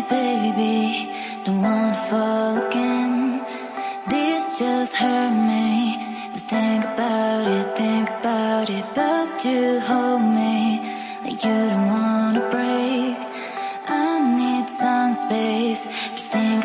baby, don't wanna fall again. This just hurt me. Just think about it. But you hold me like you don't wanna break. I need some space. Just think